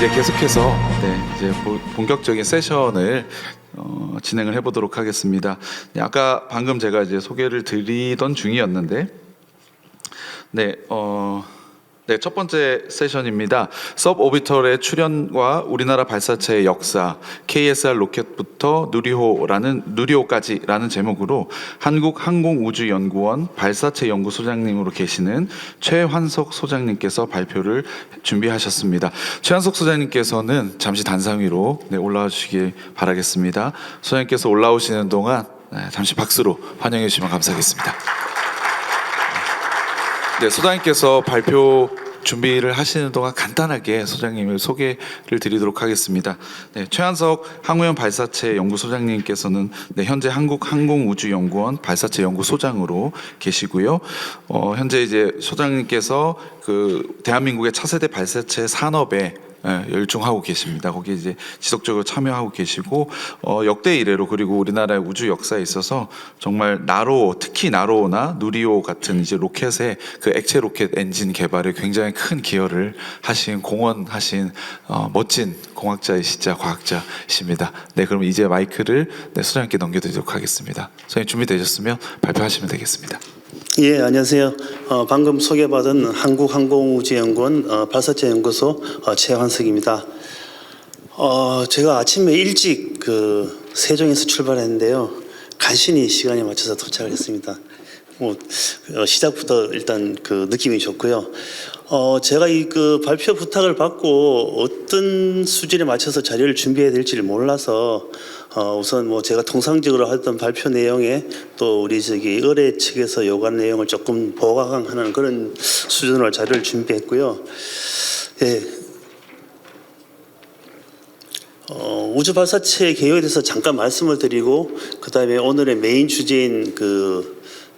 이제 계속해서 이제 본격적인 세션을 진행을 해보도록 하겠습니다. 아까 방금 제가 이제 소개를 드리던 중이었는데, 첫 번째 세션입니다. 서브오비털의 출현과 우리나라 발사체의 역사, KSR 로켓부터 누리호까지라는 제목으로 한국항공우주연구원 발사체 연구소장님으로 계시는 최환석 소장님께서 발표를 준비하셨습니다. 최환석 소장님께서는 잠시 단상 위로 올라와 주시기 바라겠습니다. 소장님께서 올라오시는 동안 잠시 박수로 환영해 주시면 감사하겠습니다. 소장님께서 발표 준비를 하시는 동안 간단하게 소장님을 소개를 드리도록 하겠습니다. 최한석 항우연 발사체 연구소장님께서는 현재 한국항공우주연구원 발사체 연구소장으로 계시고요. 현재 이제 소장님께서 대한민국의 차세대 발사체 산업에 열중하고 계십니다. 거기에 이제 지속적으로 참여하고 계시고 역대 이래로 그리고 우리나라의 우주 역사에 있어서 정말 특히 나로호나 누리호 같은 이제 로켓의 액체 로켓 엔진 개발에 굉장히 큰 기여를 공헌하신 멋진 공학자이시자 과학자이십니다. 그럼 이제 마이크를 소장님께 넘겨드리도록 하겠습니다. 소장님 준비되셨으면 발표하시면 되겠습니다. 예, 안녕하세요. 방금 소개받은 한국항공우주연구원 발사체 연구소 최환석입니다. 제가 아침에 일찍 세종에서 출발했는데요. 간신히 시간에 맞춰서 도착을 했습니다. 시작부터 일단 느낌이 좋고요. 제가 이 발표 부탁을 받고 어떤 수준에 맞춰서 자료를 준비해야 될지를 몰라서 우선 제가 통상적으로 하던 발표 내용에 또 우리 의뢰 측에서 요구한 내용을 조금 보강하는 그런 수준으로 자료를 준비했고요. 예. 우주 발사체 개요에 대해서 잠깐 말씀을 드리고 그다음에 오늘의 메인 주제인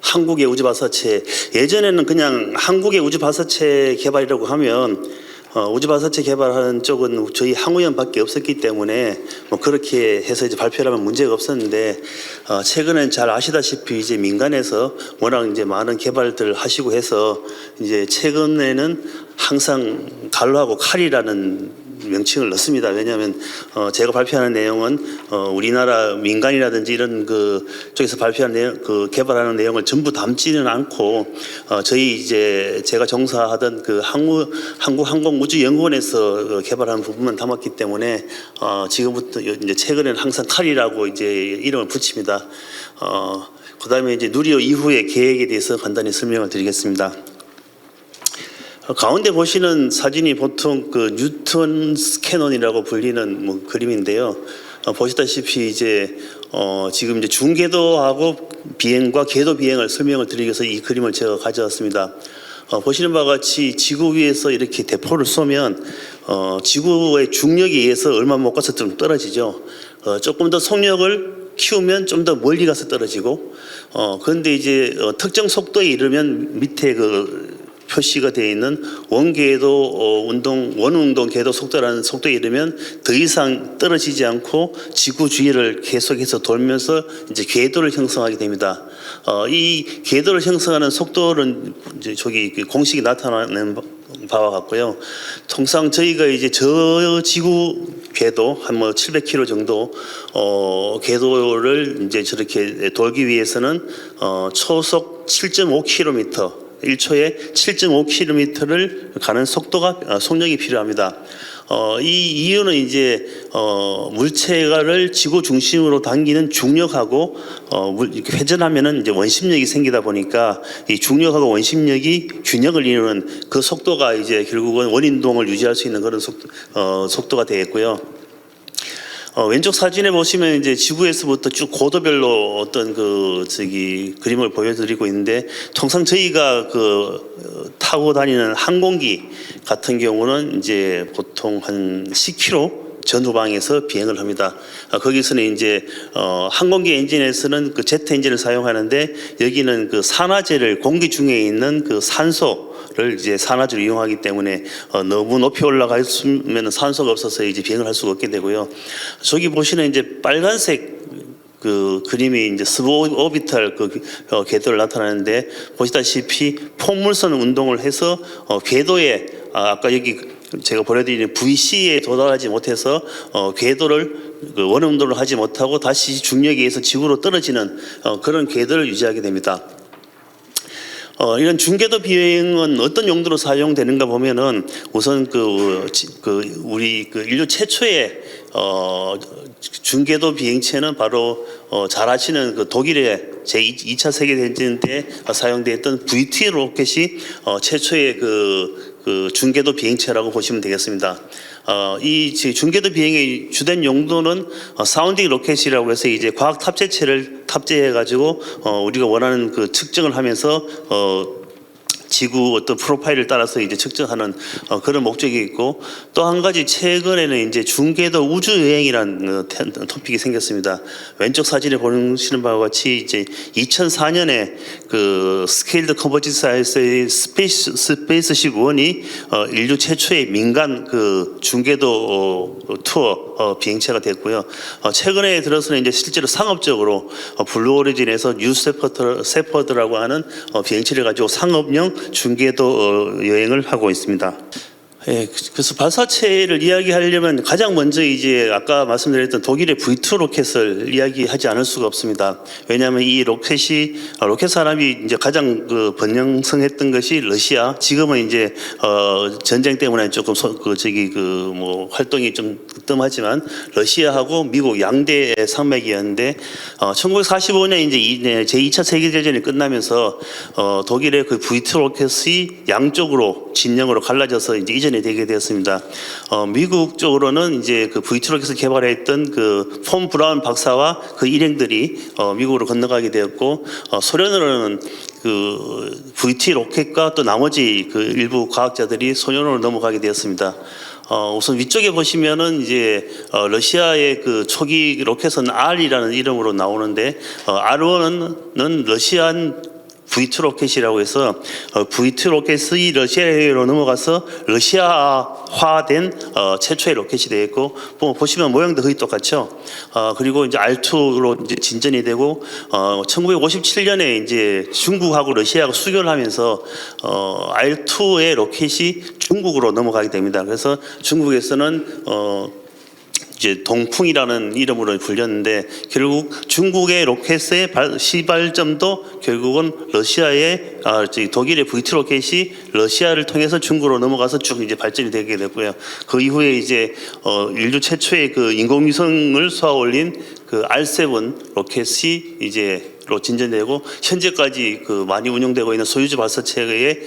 한국의 우주 발사체, 예전에는 그냥 한국의 우주 발사체 개발이라고 하면 우주 발사체 개발하는 쪽은 저희 항우연밖에 없었기 때문에 그렇게 해서 이제 발표를 하면 문제가 없었는데 최근엔 잘 아시다시피 이제 민간에서 워낙 이제 많은 개발들 하시고 해서 이제 최근에는 항상 갈로하고 칼이라는 명칭을 넣습니다. 왜냐하면 제가 발표하는 내용은 우리나라 민간이라든지 이런 쪽에서 발표하는 내용, 개발하는 내용을 전부 담지는 않고 제가 종사하던 한국항공우주연구원에서 개발하는 부분만 담았기 때문에 지금부터 이제 최근에는 항상 칼이라고 이제 이름을 붙입니다. 그다음에 이제 누리호 이후의 계획에 대해서 간단히 설명을 드리겠습니다. 가운데 보시는 사진이 보통 뉴턴 캐논이라고 불리는 그림인데요. 보시다시피 이제 지금 이제 중궤도하고 비행과 궤도 비행을 설명을 드리기 위해서 이 그림을 제가 가져왔습니다. 보시는 바와 같이 지구 위에서 이렇게 대포를 쏘면 지구의 중력에 의해서 얼마 못 가서 좀 떨어지죠. 조금 더 속력을 키우면 좀 더 멀리 가서 떨어지고 그런데 이제 특정 속도에 이르면 밑에 표시가 되어 있는 원운동 궤도 속도라는 속도에 이르면 더 이상 떨어지지 않고 지구 주위를 계속해서 돌면서 이제 궤도를 형성하게 됩니다. 이 궤도를 형성하는 속도는 이제 공식이 나타나는 바와 같고요. 통상 저희가 이제 지구 궤도 한 700km 정도 궤도를 이제 저렇게 돌기 위해서는 초속 7.5km 1초에 7.5km를 가는 속력이 필요합니다. 이 이유는 이제 물체를 지구 중심으로 당기는 중력하고 이렇게 회전하면은 이제 원심력이 생기다 보니까 이 중력하고 원심력이 균형을 이루는 그 속도가 이제 결국은 원인동을 유지할 수 있는 그런 속도가 되겠고요. 왼쪽 사진에 보시면 이제 지구에서부터 쭉 고도별로 어떤 그림을 보여드리고 있는데 통상 저희가 타고 다니는 항공기 같은 경우는 이제 보통 한 10km 전후방에서 비행을 합니다. 거기서는 이제 항공기 엔진에서는 제트 엔진을 사용하는데 여기는 산화제를 공기 중에 있는 산소를 이제 산화제로 이용하기 때문에 너무 높이 올라가 있으면 산소가 없어서 이제 비행을 할 수가 없게 되고요. 저기 보시는 이제 빨간색 그림이 이제 스브오비탈 궤도를 나타나는데 보시다시피 포물선 운동을 해서 궤도에 아까 여기 제가 보내드리는 VC에 도달하지 못해서 궤도를 원음도를 하지 못하고 다시 중력에 의해서 지구로 떨어지는 그런 궤도를 유지하게 됩니다. 이런 중궤도 비행은 어떤 용도로 사용되는가 보면은 우선 우리 인류 최초의 중궤도 비행체는 바로 잘 아시는 독일의 제2차 세계대전 때 사용됐던 V2 로켓이 최초의 중궤도 비행체라고 보시면 되겠습니다. 이 중궤도 비행의 주된 용도는 사운딩 로켓이라고 해서 이제 과학 탑재체를 탑재해 가지고 우리가 원하는 측정을 하면서 지구 어떤 프로파일을 따라서 이제 측정하는 그런 목적이 있고, 또 한 가지 최근에는 이제 중궤도 우주 여행이라는 토픽이 생겼습니다. 왼쪽 사진에 보시는 바와 같이 이제 2004년에 스케일드 컨버지트 사이즈의 스페이스십 1이 인류 최초의 민간 중궤도 투어 비행체가 됐고요. 최근에 들어서는 이제 실제로 상업적으로 블루 오리진에서 뉴 세퍼드라고 하는 비행체를 가지고 상업용 중궤도 여행을 하고 있습니다. 예, 그래서 발사체를 이야기하려면 가장 먼저 이제 아까 말씀드렸던 독일의 V2 로켓을 이야기하지 않을 수가 없습니다. 왜냐하면 이 로켓 사람이 이제 가장 번영성했던 것이 러시아. 지금은 이제 전쟁 때문에 조금 활동이 좀 뜸하지만 러시아하고 미국 양대 산맥이었는데 1945년 이제 제2차 세계대전이 끝나면서 독일의 V2 로켓이 양쪽으로 진영으로 갈라져서 이제 이전이 되게 되었습니다. 미국 쪽으로는 이제 V2 로켓을 개발했던 폰 브라운 박사와 그 일행들이 미국으로 건너가게 되었고, 소련으로는 V2 로켓과 또 나머지 일부 과학자들이 소련으로 넘어가게 되었습니다. 우선 위쪽에 보시면은 이제 러시아의 초기 로켓은 R이라는 이름으로 나오는데, R1은 러시안 V2 로켓이라고 해서 V2 로켓이 러시아로 넘어가서 러시아화된 최초의 로켓이 되었고, 보시면 모양도 거의 똑같죠. 그리고 이제 R2로 이제 진전이 되고 1957년에 이제 중국하고 러시아가 수교를 하면서 R2의 로켓이 중국으로 넘어가게 됩니다. 그래서 중국에서는 이제 동풍이라는 이름으로 불렸는데, 결국 중국의 로켓의 시발점도 결국은 독일의 V2 로켓이 러시아를 통해서 중국으로 넘어가서 쭉 이제 발전이 되게 됐고요. 그 이후에 이제 인류 최초의 인공위성을 쏘아올린 R7 로켓이 이제로 진전되고, 현재까지 많이 운용되고 있는 소유주 발사체에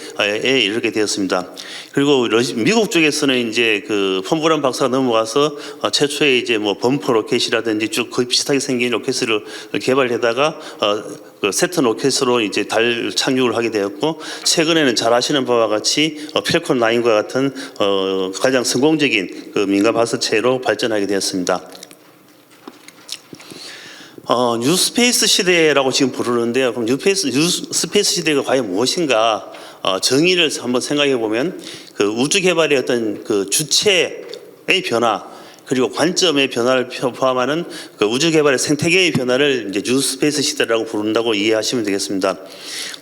이르게 되었습니다. 그리고 미국 쪽에서는 이제 폰 브라운 박사가 넘어가서 최초의 이제 범퍼 로켓이라든지 쭉 거의 비슷하게 생긴 로켓을 개발하다가 세턴 로켓으로 이제 달 착륙을 하게 되었고, 최근에는 잘 아시는 바와 같이 펠콘 9과 같은 가장 성공적인 민간 발사체로 발전하게 되었습니다. 뉴스페이스 시대라고 지금 부르는데요. 그럼 뉴스페이스 시대가 과연 무엇인가? 정의를 한번 생각해 보면 우주 개발의 어떤 주체의 변화, 그리고 관점의 변화를 포함하는 우주 개발의 생태계의 변화를 이제 뉴스페이스 시대라고 부른다고 이해하시면 되겠습니다.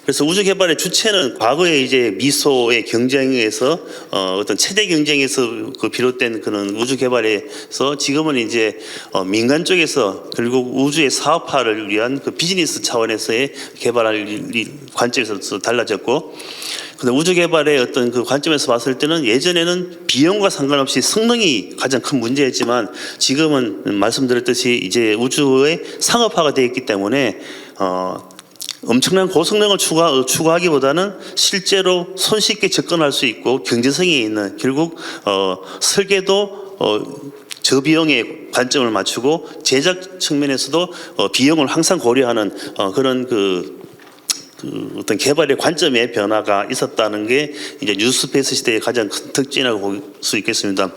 그래서 우주 개발의 주체는 과거에 이제 미소의 경쟁에서 어떤 체제 경쟁에서 비롯된 그런 우주 개발에서, 지금은 이제 민간 쪽에서 결국 우주의 사업화를 위한 비즈니스 차원에서의 개발할 관점에서 달라졌고, 근데 우주 개발의 어떤 관점에서 봤을 때는 예전에는 비용과 상관없이 성능이 가장 큰 문제였지만, 지금은 말씀드렸듯이 이제 우주의 상업화가 되어 있기 때문에 엄청난 고성능을 추구하기보다는 실제로 손쉽게 접근할 수 있고 경제성이 있는, 결국 설계도 저비용의 관점을 맞추고 제작 측면에서도 비용을 항상 고려하는 그런 어떤 개발의 관점의 변화가 있었다는 게 이제 뉴스페이스 시대의 가장 큰 특징이라고 볼 수 있겠습니다.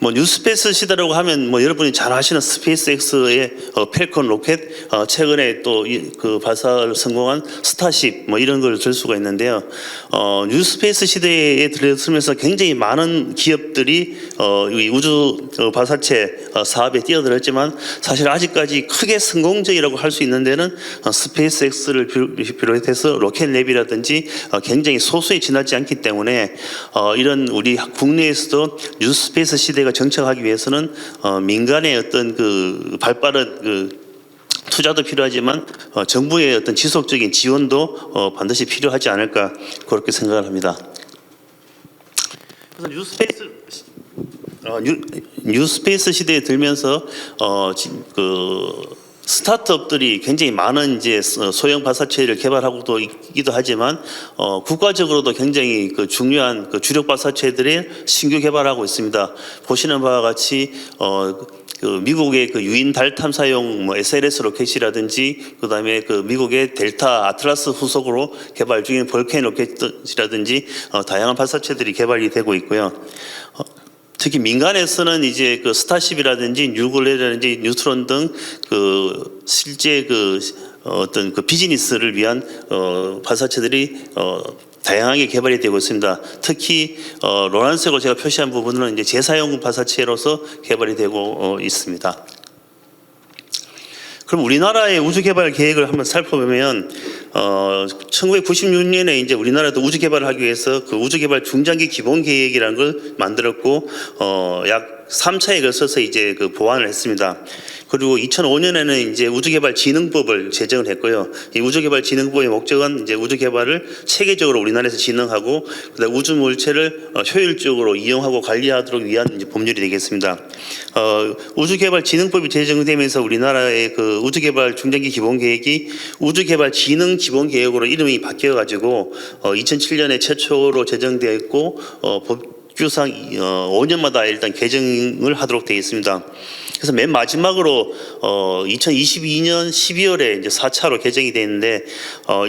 뉴스페이스 시대라고 하면 여러분이 잘 아시는 스페이스X의 펠콘 로켓, 최근에 또 발사를 성공한 스타쉽 이런 걸 들 수가 있는데요. 뉴스페이스 시대에 들어서면서 굉장히 많은 기업들이 이 우주 발사체 사업에 뛰어들었지만 사실 아직까지 크게 성공적이라고 할 수 있는 데는 스페이스X를 비롯해서 로켓랩이라든지 굉장히 소수에 지나지 않기 때문에 이런 우리 국내에서도 뉴스페이스 시대가 정착하기 위해서는 민간의 어떤 그 발빠른 그 투자도 필요하지만 정부의 어떤 지속적인 지원도 반드시 필요하지 않을까 그렇게 생각을 합니다. 그래서 뉴스페이스 시대에 들면서 그 스타트업들이 굉장히 많은 이제 소형 발사체를 개발하고도 있기도 하지만 국가적으로도 굉장히 그 중요한 그 주력 발사체들의 신규 개발하고 있습니다. 보시는 바와 같이 그 미국의 그 유인 달 탐사용 뭐 SLS 로켓이라든지 그다음에 그 미국의 델타 아틀라스 후속으로 개발 중인 볼케인 로켓이라든지 다양한 발사체들이 개발이 되고 있고요. 특히 민간에서는 이제 그 스타쉽이라든지 뉴글레라든지 뉴트론 등 그 실제 그 어떤 그 비즈니스를 위한 발사체들이 다양하게 개발이 되고 있습니다. 특히 노란색으로 제가 표시한 부분은 이제 재사용 발사체로서 개발이 되고 있습니다. 그럼 우리나라의 우주 개발 계획을 한번 살펴보면 1996년에 이제 우리나라도 우주 개발을 하기 위해서 그 우주 개발 중장기 기본 계획이라는 걸 만들었고 약 3차에 걸쳐서 이제 그 보완을 했습니다. 그리고 2005년에는 이제 우주개발진흥법을 제정을 했고요. 이 우주개발진흥법의 목적은 이제 우주 개발을 체계적으로 우리나라에서 진행하고 그다음 우주 물체를 효율적으로 이용하고 관리하도록 위한 이제 법률이 되겠습니다. 우주개발진흥법이 제정되면서 우리나라의 그 우주개발 중장기 기본계획이 우주개발진흥 기본계획으로 이름이 바뀌어가지고 2007년에 최초로 제정되었고 법규상 5년마다 일단 개정을 하도록 되어 있습니다. 그래서 맨 마지막으로 2022년 12월에 이제 4차로 개정이 되는데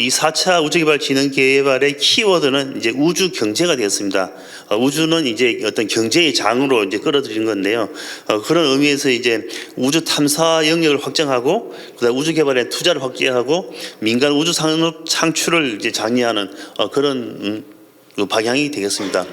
이 4차 우주개발진흥개발의 키워드는 이제 우주 경제가 되었습니다. 우주는 이제 어떤 경제의 장으로 이제 끌어들이는 건데요. 그런 의미에서 이제 우주 탐사 영역을 확장하고 그다음 우주 개발에 투자를 확대하고 민간 우주 산업 창출을 이제 장려하는 그런 방향이 되겠습니다.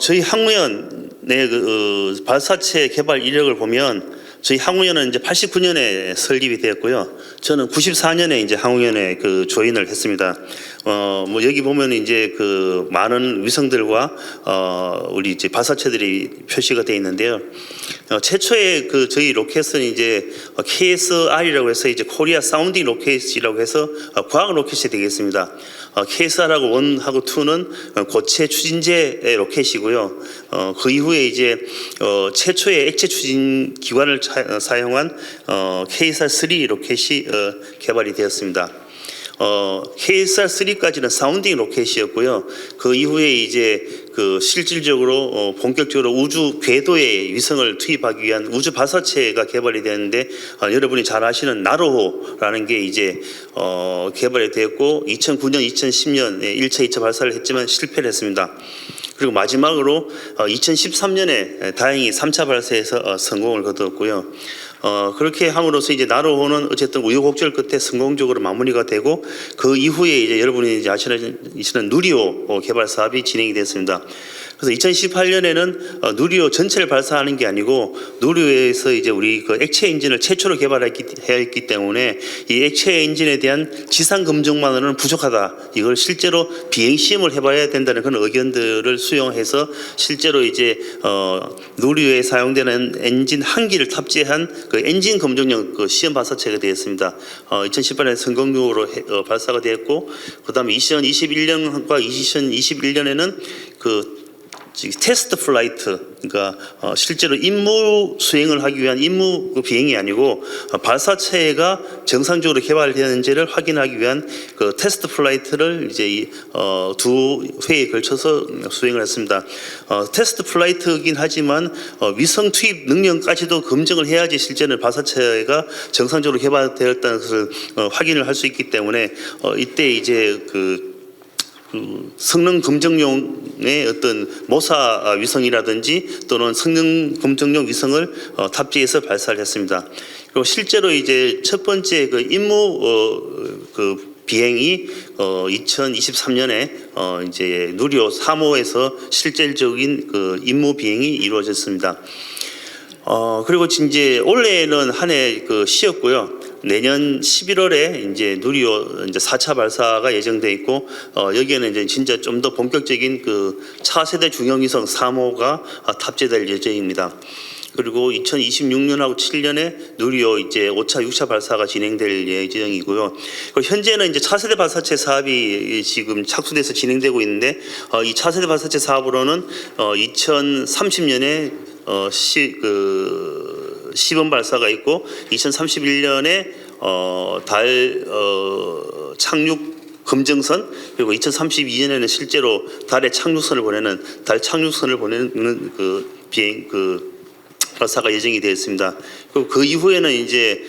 저희 항우연의 그 발사체 개발 이력을 보면 저희 항우연은 이제 89년에 설립이 되었고요. 저는 94년에 이제 항우연에 그 조인을 했습니다. 뭐 여기 보면 이제 그 많은 위성들과 우리 이제 발사체들이 표시가 되어 있는데요. 최초의 그 저희 로켓은 이제 KSR이라고 해서 이제 코리아 사운딩 로켓이라고 해서 과학 로켓이 되겠습니다. KSR하고 1하고 2는 고체 추진제 로켓이고요. 그 이후에 이제 최초의 액체 추진 기관을 사용한 KSR-3 로켓이 개발이 되었습니다. KSR-3까지는 사운딩 로켓이었고요. 그 이후에 이제 그 실질적으로 본격적으로 우주 궤도에 위성을 투입하기 위한 우주 발사체가 개발이 되는데 여러분이 잘 아시는 나로호라는 게 이제 개발이 되었고 2009년, 2010년에 1차, 2차 발사를 했지만 실패를 했습니다. 그리고 마지막으로 2013년에 다행히 3차 발사에서 성공을 거두었고요. 그렇게 함으로써 이제 나로호는 어쨌든 우여곡절 끝에 성공적으로 마무리가 되고 그 이후에 이제 여러분이 이제 아시는 누리호 개발 사업이 진행이 됐습니다. 그래서 2018년에는 누리호 전체를 발사하는 게 아니고 누리호에서 이제 우리 그 액체 엔진을 최초로 개발했기 때문에 이 액체 엔진에 대한 지상 검증만으로는 부족하다. 이걸 실제로 비행 시험을 해봐야 된다는 그런 의견들을 수용해서 실제로 이제 누리호에 사용되는 엔진 한 기를 탑재한 그 엔진 검증용 그 시험 발사체가 되었습니다. 2018년에 성공적으로 발사가 되었고 그다음에 2021년과 2021년에는 그 테스트 플라이트, 그러니까 실제로 임무 수행을 하기 위한 임무 비행이 아니고 발사체가 정상적으로 개발되는지를 확인하기 위한 그 테스트 플라이트를 이제 두 회에 걸쳐서 수행을 했습니다. 테스트 플라이트이긴 하지만 위성 투입 능력까지도 검증을 해야지 실제는 발사체가 정상적으로 개발되었다는 것을 확인을 할 수 있기 때문에 이때 이제 그 성능 검증용의 어떤 모사 위성이라든지 또는 성능 검증용 위성을 탑재해서 발사를 했습니다. 그리고 실제로 이제 첫 번째 그 임무 그 비행이 2023년에 이제 누리호 3호에서 실질적인 그 임무 비행이 이루어졌습니다. 그리고 이제 올해는 한 해 그 쉬었고요. 내년 11월에 이제 누리호 이제 4차 발사가 예정돼 있고 여기에는 이제 진짜 좀 더 본격적인 그 차세대 중형위성 3호가 탑재될 예정입니다. 그리고 2026년하고 7년에 누리호 이제 5차, 6차 발사가 진행될 예정이고요. 그리고 현재는 이제 차세대 발사체 사업이 지금 착수돼서 진행되고 있는데 이 차세대 발사체 사업으로는 2030년에 시범 발사가 있고 2031년에 달 착륙 검증선 그리고 2032년에는 실제로 달에 착륙선을 보내는 그 비행 그 발사가 예정이 되어 있습니다. 그리고 그 이후에는 이제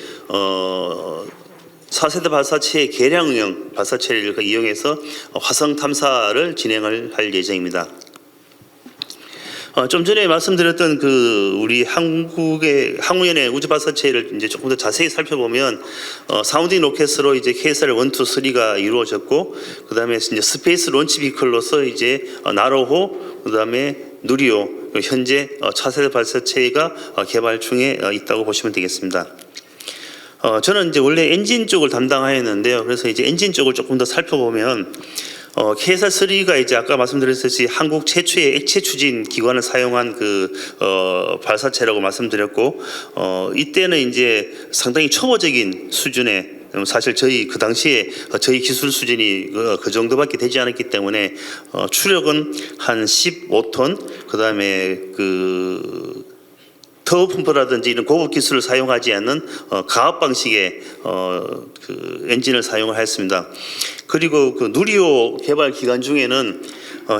4세대 발사체의 개량형 발사체를 이용해서 화성 탐사를 진행을 할 예정입니다. 좀 전에 말씀드렸던 그 우리 한국의 항우연의 우주 발사체를 이제 조금 더 자세히 살펴보면 사운딩 로켓으로 이제 KSR 1, 2, 3가 이루어졌고 그다음에 이제 스페이스 론치 비클로서 이제 나로호 그다음에 누리호 현재 차세대 발사체가 개발 중에 있다고 보시면 되겠습니다. 저는 이제 원래 엔진 쪽을 담당하였는데요. 그래서 이제 엔진 쪽을 조금 더 살펴보면 KSR-3가 이제 아까 말씀드렸듯이 한국 최초의 액체 추진 기관을 사용한 그 발사체라고 말씀드렸고 이때는 이제 상당히 초보적인 수준의 사실 저희 그 당시에 저희 기술 수준이 그 정도밖에 되지 않았기 때문에 추력은 한 15톤 그다음에 그 터보 펌프라든지 이런 고급 기술을 사용하지 않는 가압 방식의 그 엔진을 사용을 했습니다. 그리고 그 누리호 개발 기간 중에는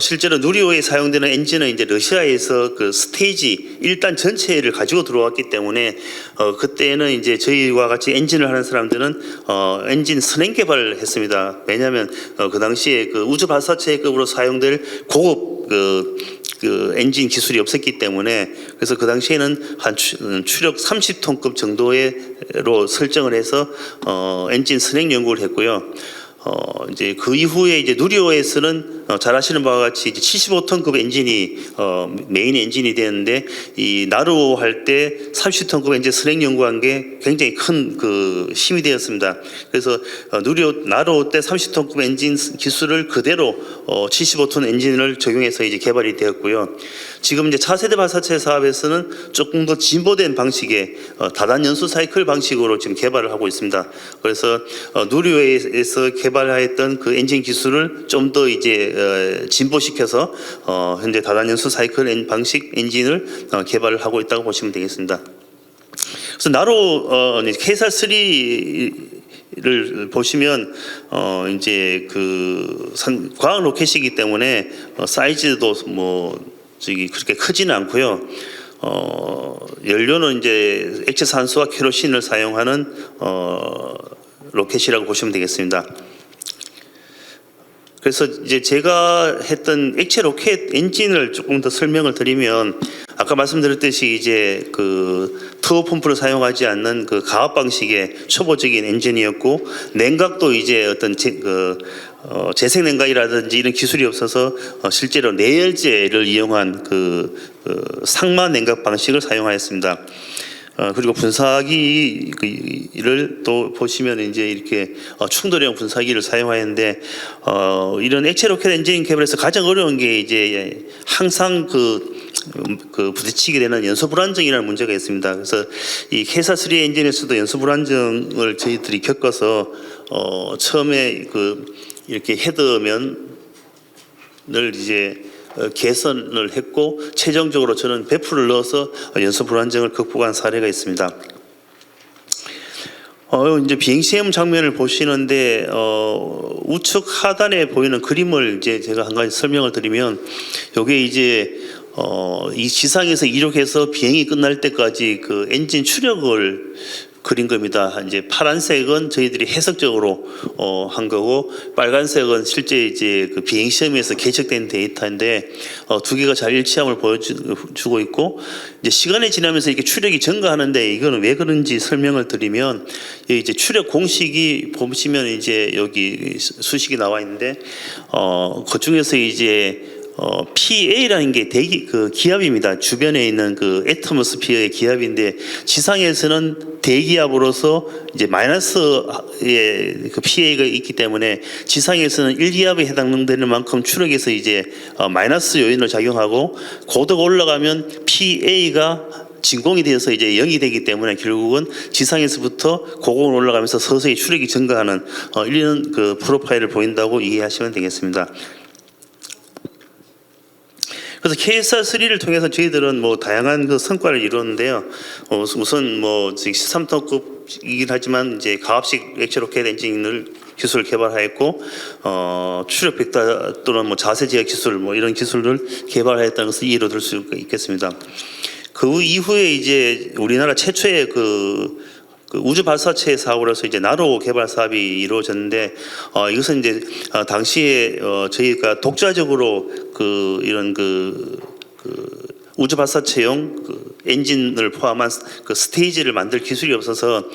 실제로 누리호에 사용되는 엔진은 이제 러시아에서 그 스테이지 1단 전체를 가지고 들어왔기 때문에 그때는 이제 저희와 같이 엔진을 하는 사람들은 엔진 선행 개발을 했습니다. 왜냐하면 그 당시에 그 우주 발사체급으로 사용될 고급 그 엔진 기술이 없었기 때문에 그래서 그 당시에는 한 추력 30톤급 정도로 설정을 해서 엔진 선행 연구를 했고요. 이제 그 이후에 이제 누리호에서는 잘 아시는 바와 같이 이제 75톤급 엔진이 메인 엔진이 되는데 이 나르호 할 때 30톤급 엔진 선행 연구한 게 굉장히 큰 그 힘이 되었습니다. 그래서 누리호 나르호 때 30톤급 엔진 기술을 그대로 75톤 엔진을 적용해서 이제 개발이 되었고요. 지금 이제 차세대 발사체 사업에서는 조금 더 진보된 방식의 다단 연소 사이클 방식으로 지금 개발을 하고 있습니다. 그래서 누리호에서 개발하였던 그 엔진 기술을 좀 더 이제 진보시켜서 현재 다단 연소 사이클 방식 엔진을 개발을 하고 있다고 보시면 되겠습니다. 그래서 나로 KSR-3를 보시면 이제 그 과학 로켓이기 때문에 사이즈도 뭐 저기 그렇게 크지는 않고요. 연료는 이제 액체 산소와 케로신을 사용하는 로켓이라고 보시면 되겠습니다. 그래서 이제 제가 했던 액체 로켓 엔진을 조금 더 설명을 드리면 아까 말씀드렸듯이 이제 그 터보 펌프를 사용하지 않는 그 가압 방식의 초보적인 엔진이었고 냉각도 이제 어떤 재생 냉각이라든지 이런 기술이 없어서 실제로 내열제를 이용한 그 상마 냉각 방식을 사용하였습니다. 그리고 분사기를 또 보시면 이제 이렇게 충돌형 분사기를 사용하였는데 이런 액체 로켓 엔진 개발에서 가장 어려운 게 이제 항상 그 부딪히게 되는 연소 불안정이라는 문제가 있습니다. 그래서 이 KSR-3 엔진에서도 연소 불안정을 저희들이 겪어서 처음에 그 이렇게 헤드면을 이제 개선을 했고 최종적으로 저는 배풀을 넣어서 연소 불안정을 극복한 사례가 있습니다. 이제 비행 시험 장면을 보시는데 우측 하단에 보이는 그림을 이제 제가 한 가지 설명을 드리면 이게 이제 이 지상에서 이륙해서 비행이 끝날 때까지 그 엔진 추력을 그린 겁니다. 이제 파란색은 저희들이 해석적으로 한 거고, 빨간색은 실제 이제 그 비행 시험에서 개척된 데이터인데 두 개가 잘 일치함을 보여주고 있고, 이제 시간이 지나면서 이렇게 추력이 증가하는데 이거는 왜 그런지 설명을 드리면, 이제 추력 공식이 보시면 이제 여기 수식이 나와 있는데 그 중에서 이제 PA라는 게 대기 그 기압입니다. 주변에 있는 그 애트모스피어의 기압인데, 지상에서는 대기압으로서 이제 마이너스의 그 PA가 있기 때문에 지상에서는 1기압에 해당되는 만큼 추력에서 이제 마이너스 요인을 작용하고, 고도가 올라가면 PA가 진공이 되어서 이제 0이 되기 때문에 결국은 지상에서부터 고공을 올라가면서 서서히 추력이 증가하는 이런 그 프로파일을 보인다고 이해하시면 되겠습니다. 그래서 KSR3를 통해서 저희들은 뭐 다양한 그 성과를 이루었는데요. 우선 뭐 13톤급이긴 하지만 이제 가압식 액체 로켓 엔진을 기술을 개발하였고, 추력 벡터 또는 뭐 자세 제어 기술 뭐 이런 기술을 개발하였다는 것을 이해로 들 수 있겠습니다. 그 이후에 이제 우리나라 최초의 그 우주 발사체 사업으로서 이제 나로 개발 사업이 이루어졌는데, 이것은 이제 당시에 저희가 독자적으로 그 이런 그 우주 발사체용 그 엔진을 포함한 그 스테이지를 만들 기술이 없어서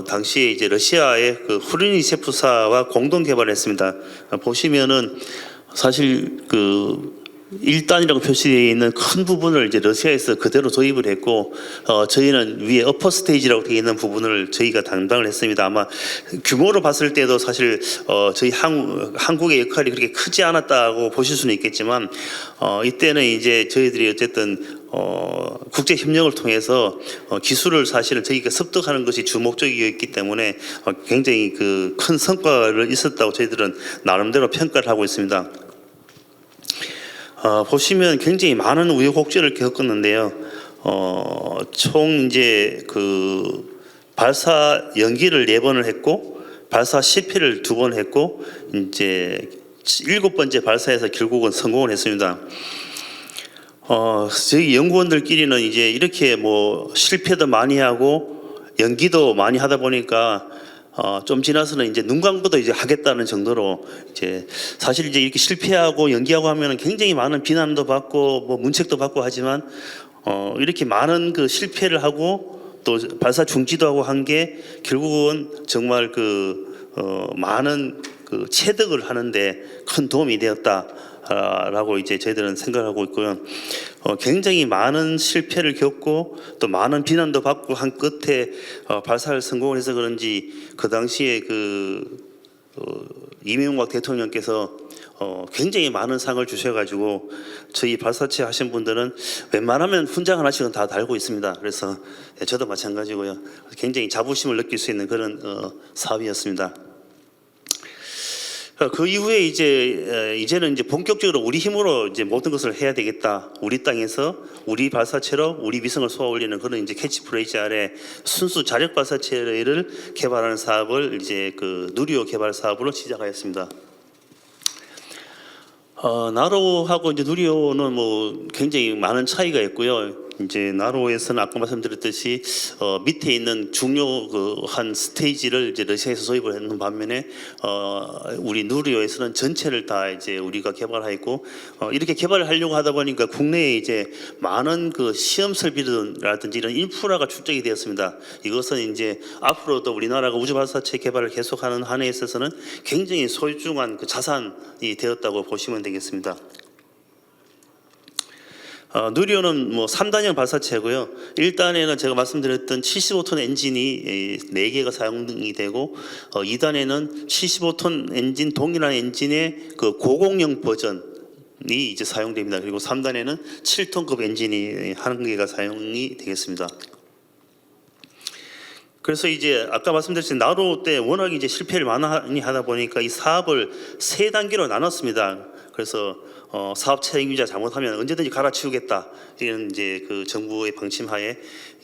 당시에 이제 러시아의 그 후르니체프사와 공동 개발했습니다. 보시면은 사실 그 1단이라고 표시되어 있는 큰 부분을 이제 러시아에서 그대로 도입을 했고, 저희는 위에 어퍼 스테이지라고 되어 있는 부분을 저희가 담당을 했습니다. 아마 규모로 봤을 때도 사실 저희 한국의 역할이 그렇게 크지 않았다고 보실 수는 있겠지만, 이때는 이제 저희들이 어쨌든 국제 협력을 통해서 기술을 사실은 저희가 습득하는 것이 주 목적이었기 때문에 굉장히 그 큰 성과를 있었다고 저희들은 나름대로 평가를 하고 있습니다. 보시면 굉장히 많은 우여곡절을 겪었는데요. 총 이제 그 발사 연기를 4번을 했고, 발사 실패를 2번 했고, 이제 7번째 발사에서 결국은 성공을 했습니다. 저희 연구원들끼리는 이제 이렇게 뭐 실패도 많이 하고 연기도 많이 하다 보니까 좀 지나서는 이제 눈 감고도 이제 하겠다는 정도로, 이제 사실 이제 이렇게 실패하고 연기하고 하면은 굉장히 많은 비난도 받고 뭐 문책도 받고 하지만, 이렇게 많은 그 실패를 하고 또 발사 중지도 하고 한 게 결국은 정말 그 많은 그 체득을 하는데 큰 도움이 되었다. 라고 이제 저희들은 생각하고 있고요. 굉장히 많은 실패를 겪고 또 많은 비난도 받고 한 끝에 발사를 성공을 해서 그런지, 그 당시에 그 이명박 대통령께서 굉장히 많은 상을 주셔가지고 저희 발사체 하신 분들은 웬만하면 훈장 하나씩은 다 달고 있습니다. 그래서 저도 마찬가지고요. 굉장히 자부심을 느낄 수 있는 그런 사업이었습니다. 그 이후에 이제는 이제 본격적으로 우리 힘으로 이제 모든 것을 해야 되겠다. 우리 땅에서 우리 발사체로 우리 위성을 쏘아 올리는 그런 이제 캐치프레이즈 아래 순수 자력 발사체를 개발하는 사업을 이제 그 누리호 개발 사업으로 시작하였습니다. 나로하고 이제 누리호는 뭐 굉장히 많은 차이가 있고요. 이제 나로에서는 아까 말씀드렸듯이 밑에 있는 중요 그 한 스테이지를 이제 러시아에서 도입을 했는 반면에 우리 누리호에서는 전체를 다 이제 우리가 개발하였고, 이렇게 개발을 하려고 하다 보니까 국내에 이제 많은 그 시험 설비라든지 이런 인프라가 축적이 되었습니다. 이것은 이제 앞으로도 우리나라가 우주 발사체 개발을 계속하는 한에 있어서는 굉장히 소중한 그 자산이 되었다고 보시면 되겠습니다. 누리호는 뭐 3단형 발사체고요. 1단에는 제가 말씀드렸던 75톤 엔진이 4개가 사용이 되고, 2단에는 75톤 엔진 동일한 엔진의 그 고공형 버전이 이제 사용됩니다. 그리고 3단에는 7톤급 엔진이 1개가 사용이 되겠습니다. 그래서 이제 아까 말씀드렸듯이 나로 때 워낙 이제 실패를 많이 하다 보니까 이 사업을 3단계로 나눴습니다. 그래서 사업 책임자 잘못하면 언제든지 갈아치우겠다. 이런 이제 그 정부의 방침하에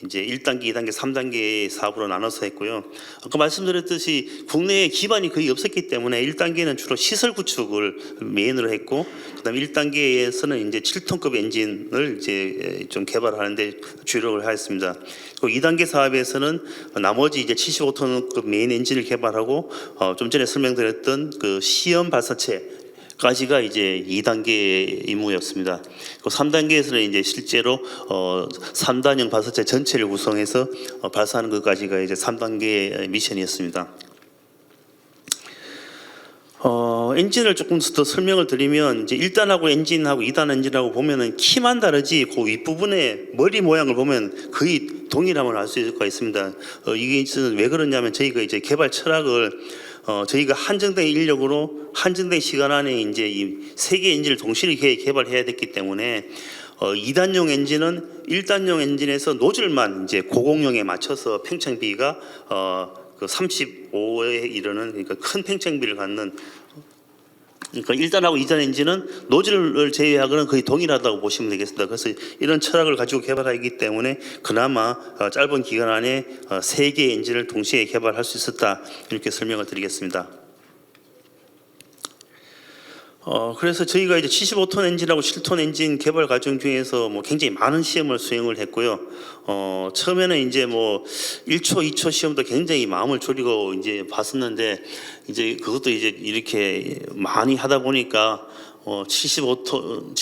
이제 1단계, 2단계, 3단계의 사업으로 나눠서 했고요. 아까 말씀드렸듯이 국내에 기반이 거의 없었기 때문에 1단계는 주로 시설 구축을 메인으로 했고, 그다음에 1단계에서는 이제 7톤급 엔진을 이제 좀 개발하는데 주력을 하였습니다. 그리고 2단계 사업에서는 나머지 이제 75톤급 메인 엔진을 개발하고 좀 전에 설명드렸던 그 시험 발사체 까지가 이제 2단계 임무였습니다. 3단계에서는 이제 실제로 3단형 발사체 전체를 구성해서 발사하는 것까지가 이제 3단계 미션이었습니다. 엔진을 조금 더 설명을 드리면 이제 1단하고 엔진하고 2단 엔진하고 보면은 키만 다르지 그 윗부분의 머리 모양을 보면 거의 동일함을 알 수 있을 것 있습니다. 이게 왜 그러냐면 저희가 이제 개발 철학을 저희가 한정된 인력으로 한정된 시간 안에 이제 이 세 개 엔진을 동시에 개발해야 됐기 때문에 2단용 엔진은 1단용 엔진에서 노즐만 이제 고공용에 맞춰서 팽창비가 그 35에 이르는 그러니까 큰 팽창비를 갖는 그러니까 1단하고 2단 엔진은 노즐을 제외하고는 거의 동일하다고 보시면 되겠습니다. 그래서 이런 철학을 가지고 개발하기 때문에 그나마 짧은 기간 안에 3개의 엔진을 동시에 개발할 수 있었다 이렇게 설명을 드리겠습니다. 그래서 저희가 이제 75톤 엔진하고 7톤 엔진 개발 과정 중에서 뭐 굉장히 많은 시험을 수행을 했고요. 처음에는 이제 뭐 1초, 2초 시험도 굉장히 마음을 졸이고 이제 봤었는데 이제 그것도 이제 이렇게 많이 하다 보니까 75톤,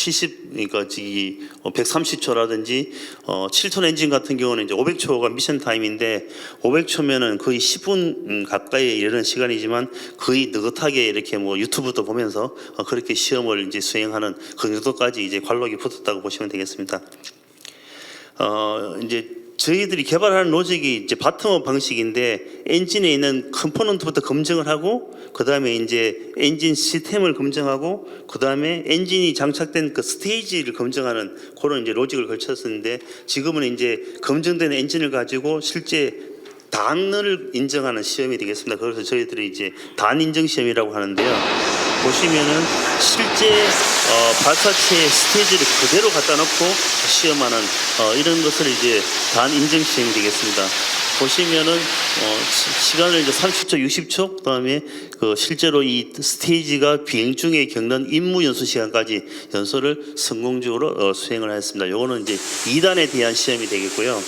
그러니까 130초라든지 7톤 엔진 같은 경우는 이제 500초가 미션 타임인데 500초면은 거의 10분 가까이 이르는 시간이지만 거의 느긋하게 이렇게 뭐 유튜브도 보면서 그렇게 시험을 이제 수행하는 그 정도까지 이제 관록이 붙었다고 보시면 되겠습니다. 이제 저희들이 개발하는 로직이 이제 바텀업 방식인데 엔진에 있는 컴포넌트부터 검증을 하고 그 다음에 이제 엔진 시스템을 검증하고 그 다음에 엔진이 장착된 그 스테이지를 검증하는 그런 이제 로직을 걸쳤었는데 지금은 이제 검증된 엔진을 가지고 실제 단을 인정하는 시험이 되겠습니다. 그래서 저희들이 이제 단 인정 시험이라고 하는데요. 보시면은 실제 발사체 스테이지를 그대로 갖다 놓고 시험하는 이런 것을 이제 단 인증 시험이 되겠습니다. 보시면은 시간을 이제 30초, 60초, 그다음에 그 실제로 이 스테이지가 비행 중에 겪는 임무 연수 시간까지 연수를 성공적으로 수행을 했습니다. 요거는 이제 2단에 대한 시험이 되겠고요.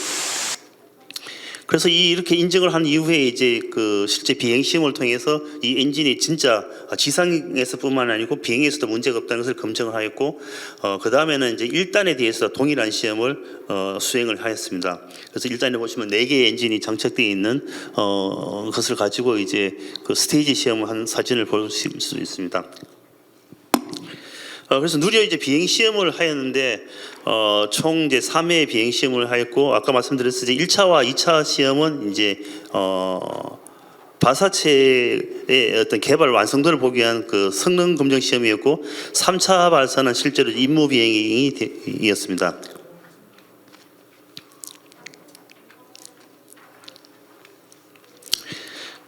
그래서 이렇게 인증을 한 이후에 이제 그 실제 비행 시험을 통해서 이 엔진이 진짜 지상에서뿐만 아니고 비행에서도 문제가 없다는 것을 검증을 하였고 그 다음에는 이제 1단에 대해서 동일한 시험을 수행을 하였습니다. 그래서 1단에 보시면 4개의 엔진이 장착되어 있는 것을 가지고 이제 그 스테이지 시험을 한 사진을 볼 수 있습니다. 그래서 누리호 이제 비행 시험을 하였는데 총 이제 3회 비행 시험을 하였고 아까 말씀드렸듯이 1차와 2차 시험은 이제 발사체의 어떤 개발 완성도를 보기 위한 그 성능 검증 시험이었고 3차 발사는 실제로 임무 비행이었습니다.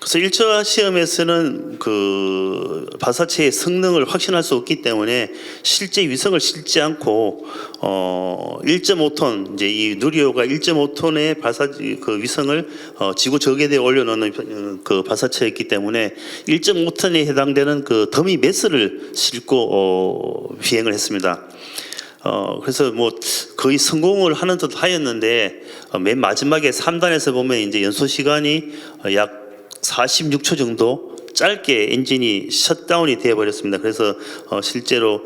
그래서 1차 시험에서는 그 발사체의 성능을 확신할 수 없기 때문에 실제 위성을 싣지 않고 1.5톤 이제 이 누리호가 1.5톤의 발사 그 위성을 지구 저궤대에 올려놓는 그 발사체였기 때문에 1.5톤에 해당되는 그 더미 매스를 싣고 비행을 했습니다. 그래서 뭐 거의 성공을 하는 듯 하였는데 맨 마지막에 3단에서 보면 이제 연소 시간이 약 46초 정도 짧게 엔진이 셧다운이 되어 버렸습니다. 그래서 실제로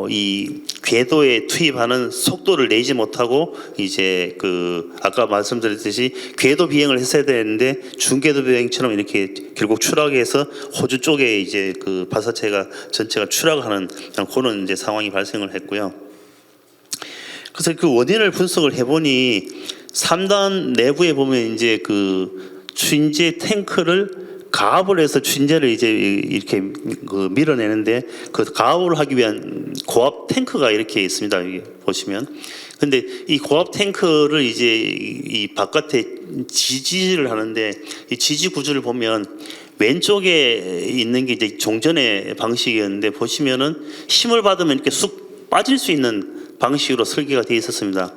이 궤도에 투입하는 속도를 내지 못하고 이제 그 아까 말씀드렸듯이 궤도 비행을 했어야 되는데 중궤도 비행처럼 이렇게 결국 추락해서 호주 쪽에 이제 그 발사체가 전체가 추락하는 그런 이제 상황이 발생을 했고요. 그래서 그 원인을 분석을 해보니 3단 내부에 보면 이제 그 추진제 탱크를 가압을 해서 추진제를 이제 이렇게 그 밀어내는데 그 가압을 하기 위한 고압 탱크가 이렇게 있습니다. 여기 보시면. 근데 이 고압 탱크를 이제 이 바깥에 지지를 하는데 이 지지 구조를 보면 왼쪽에 있는 게 이제 종전의 방식이었는데 보시면은 힘을 받으면 이렇게 쑥 빠질 수 있는 방식으로 설계가 되어 있었습니다.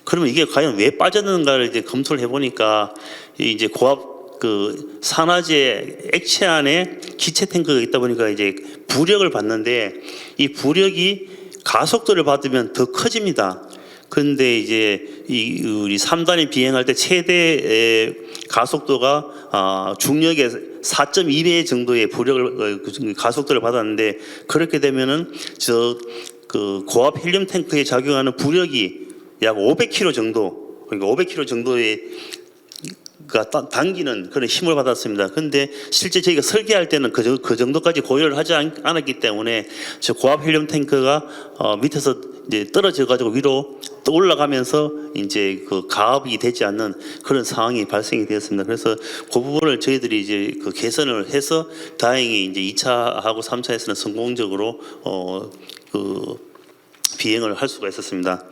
그러면 이게 과연 왜 빠졌는가를 이제 검토를 해보니까 이제 고압 그 산화제 액체 안에 기체 탱크가 있다 보니까 이제 부력을 받는데 이 부력이 가속도를 받으면 더 커집니다. 그런데 이제 이 우리 3단이 비행할 때 최대 가속도가 중력의 4.2배 정도의 부력을 가속도를 받았는데 그렇게 되면은 그 고압 헬륨 탱크에 작용하는 부력이 약 500kg 정도, 그러니까 500kg 정도의 당기는 그런 힘을 받았습니다. 그런데 실제 저희가 설계할 때는 그 정도까지 고려를 하지 않았기 때문에 저 고압 헬륨 탱크가 밑에서 이제 떨어져 가지고 위로 또 올라가면서 이제 그 가압이 되지 않는 그런 상황이 발생이 되었습니다. 그래서 그 부분을 저희들이 이제 그 개선을 해서 다행히 이제 2차하고 3차에서는 성공적으로 그 비행을 할 수가 있었습니다.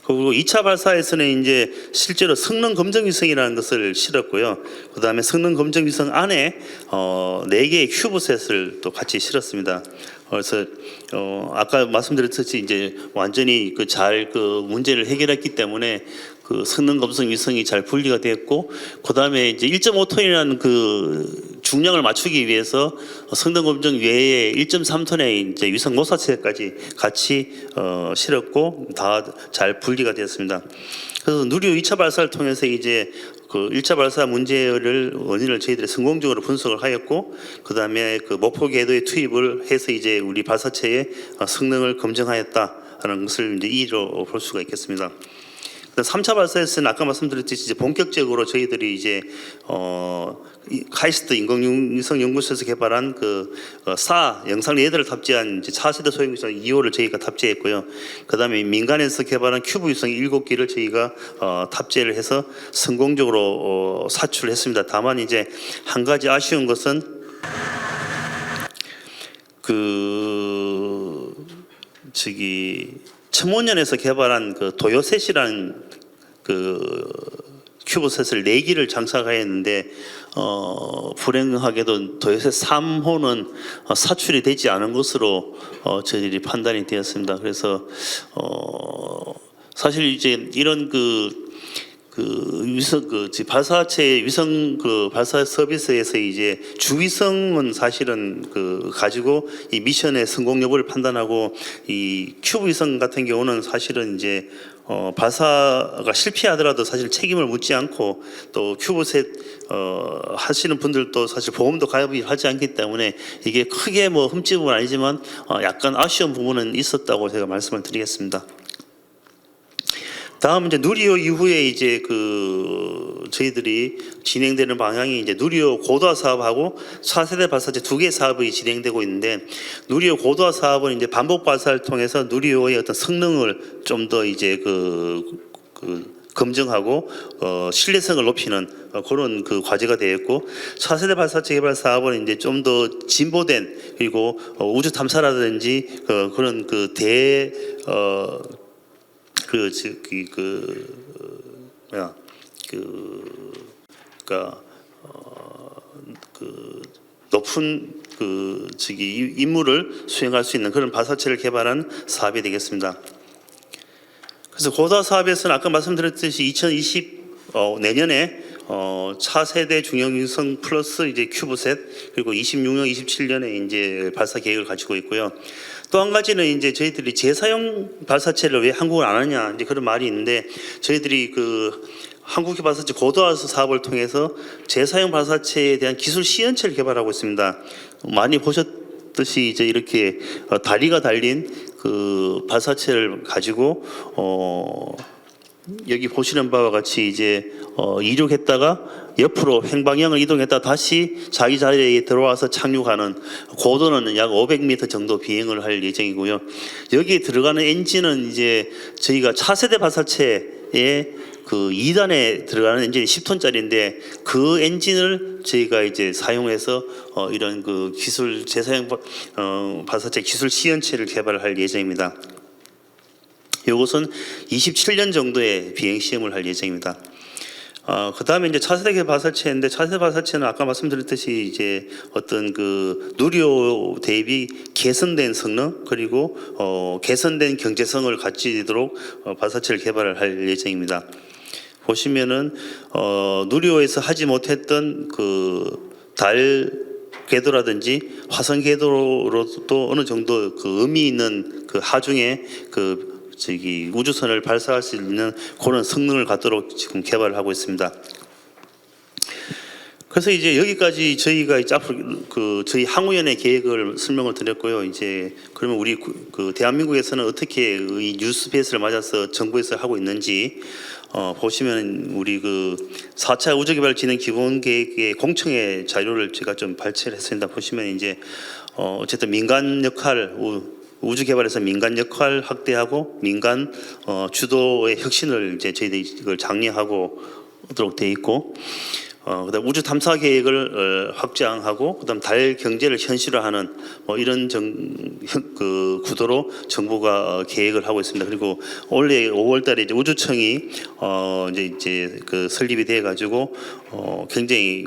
그리고 2차 발사에서는 이제 실제로 성능 검정 위성이라는 것을 실었고요. 그다음에 성능 검정 위성 안에 4개의 큐브셋을 또 같이 실었습니다. 그래서 아까 말씀드렸듯이 이제 완전히 그 문제를 해결했기 때문에 그 성능 검증 위성이 잘 분리가 됐고, 그다음에 이제 1.5톤이라는 그 중량을 맞추기 위해서 성능 검증 외에 1.3톤의 이제 위성 모사체까지 같이 실었고 다 잘 분리가 되었습니다. 그래서 누리호 2차 발사를 통해서 이제 그 1차 발사 문제를 원인을 저희들이 성공적으로 분석을 하였고, 그다음에 그 목표 궤도에 투입을 해서 이제 우리 발사체의 성능을 검증하였다라는 것을 이제 이로 볼 수가 있겠습니다. 3차 발사에서는 아까 말씀드렸듯이 이제 본격적으로 저희들이 이제 카이스트 인공위성 연구소에서 개발한 그 영상 레이더를 탑재한 이제 차세대 소형 위성 2호를 저희가 탑재했고요. 그다음에 민간에서 개발한 큐브 위성 7기를 저희가 탑재를 해서 성공적으로 사출했습니다. 다만 이제 한 가지 아쉬운 것은 첨오년에서 개발한 그 도요셋이라는 그 큐브셋을 4기를 장착하였는데 불행하게도 도요셋 3호는 사출이 되지 않은 것으로 저희들이 판단이 되었습니다. 그래서 사실 이제 이런 발사체 위성 발사 서비스에서 이제 주위성은 사실은 가지고 이 미션의 성공 여부를 판단하고, 이 큐브 위성 같은 경우는 사실은 이제 발사가 실패하더라도 사실 책임을 묻지 않고, 또 큐브셋 하시는 분들도 사실 보험도 가입이 하지 않기 때문에 이게 크게 뭐 흠집은 아니지만 약간 아쉬운 부분은 있었다고 제가 말씀을 드리겠습니다. 다음 이제 누리호 이후에 이제 저희들이 진행되는 방향이 이제 누리호 고도화 사업하고 차세대 발사체 2개 사업이 진행되고 있는데, 누리호 고도화 사업은 이제 반복 발사를 통해서 누리호의 어떤 성능을 좀 더 이제 검증하고 신뢰성을 높이는 그런 과제가 되었고, 차세대 발사체 개발 사업은 이제 좀 더 진보된, 그리고 우주 탐사라든지 그런 높은 임무를 수행할 수 있는 그런 발사체를 개발한 사업이 되겠습니다. 그래서 고도화 사업에서는 아까 말씀드렸듯이 2020 내년에 차세대 중형 위성 플러스 이제 큐브셋, 그리고 26년, 27년에 이제 발사 계획을 가지고 있고요. 또 한 가지는 이제 저희들이 재사용 발사체를 왜 한국은 안 하냐, 이제 그런 말이 있는데, 저희들이 한국의 발사체 고도화 사업을 통해서 재사용 발사체에 대한 기술 시연체를 개발하고 있습니다. 많이 보셨듯이 이제 이렇게 다리가 달린 발사체를 가지고 여기 보시는 바와 같이 이제 이륙했다가 옆으로 횡방향을 이동했다 다시 자기 자리에 들어와서 착륙하는, 고도는 약 500m 정도 비행을 할 예정이고요. 여기에 들어가는 엔진은 이제 저희가 차세대 발사체에 2단에 들어가는 엔진이 10톤짜리인데 그 엔진을 저희가 이제 사용해서 이런 기술 재사용 발사체 기술 시연체를 개발할 예정입니다. 이것은 27년 정도의 비행 시험을 할 예정입니다. 그다음에 이제 차세대 발사체인데 차세대 발사체는 아까 말씀드렸듯이 이제 어떤 그 누리호 대비 개선된 성능 그리고 개선된 경제성을 갖추도록 발사체를 개발을 할 예정입니다. 보시면은 누리호에서 하지 못했던 그 달 궤도라든지 화성 궤도로도 어느 정도 그 의미 있는 그 하중에 그 우주선을 발사할 수 있는 그런 성능을 갖도록 지금 개발을 하고 있습니다. 그래서 이제 여기까지 저희가 이제 앞으로 저희 항우연의 계획을 설명을 드렸고요. 이제 그러면 우리 그 대한민국에서는 어떻게 이 뉴스페이스를 맞아서 정부에서 하고 있는지 보시면 우리 그 4차 우주개발진흥 기본계획의 공청회 자료를 제가 좀 발췌를 했습니다. 보시면 이제 어쨌든 민간 역할 우주 개발에서 민간 역할 확대하고 민간 주도의 혁신을 이제 저희들이 이걸 장려하고도록 돼 있고, 그다음 우주 탐사 계획을 확장하고, 그다음 달 경제를 현실화하는 뭐 이런 그 구도로 정부가 계획을 하고 있습니다. 그리고 올해 5월달에 이제 우주청이 이제 그 설립이 돼 가지고 굉장히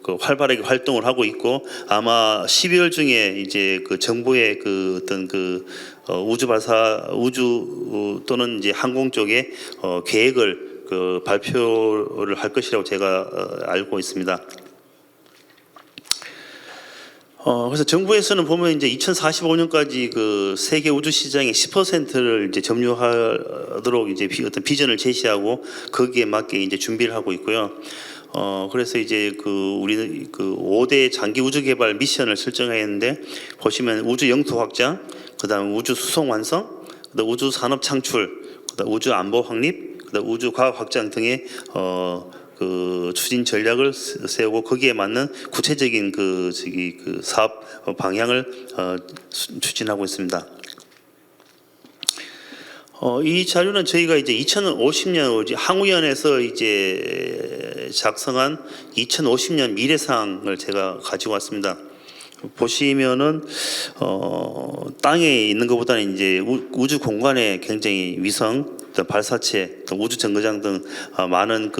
그 활발하게 활동을 하고 있고, 아마 12월 중에 이제 그 정부의 그 어떤 그 우주 또는 이제 항공 쪽에 계획을 그 발표를 할 것이라고 제가 알고 있습니다. 그래서 정부에서는 보면 이제 2045년까지 그 세계 우주 시장의 10%를 이제 점유하도록 이제 어떤 비전을 제시하고 거기에 맞게 이제 준비를 하고 있고요. 그래서 이제 우리 5대 장기 우주 개발 미션을 설정했는데, 보시면 우주 영토 확장, 그다음 우주 수송 완성, 그다음 우주 산업 창출, 그다음 우주 안보 확립, 그다음 우주 과학 확장 등의 그 추진 전략을 세우고 거기에 맞는 구체적인 그 사업 방향을 추진하고 있습니다. 이 자료는 저희가 이제 2050년 항우연에서 이제 작성한 2050년 미래상을 제가 가지고 왔습니다. 보시면은 땅에 있는 것보다는 이제 우주 공간에 굉장히 위성, 발사체, 우주 정거장 등 많은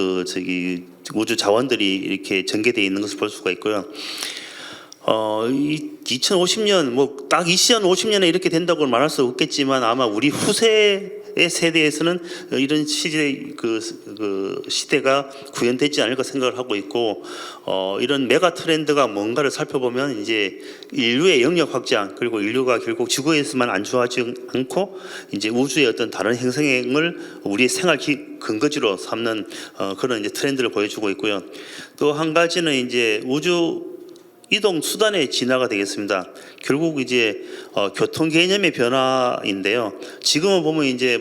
우주 자원들이 이렇게 전개되어 있는 것을 볼 수가 있고요. 2050년 뭐 딱 이 시간 50년에 이렇게 된다고 말할 수 없겠지만, 아마 우리 후세의 세대에서는 이런 시대가 구현되지 않을까 생각을 하고 있고, 이런 메가 트렌드가 뭔가를 살펴보면 이제 인류의 영역 확장, 그리고 인류가 결국 지구에서만 안주하지 않고 이제 우주의 어떤 다른 행성을 우리의 생활 근거지로 삼는 그런 이제 트렌드를 보여주고 있고요. 또 한 가지는 이제 우주 이동 수단의 진화가 되겠습니다. 결국 이제 교통 개념의 변화인데요. 지금은 보면 이제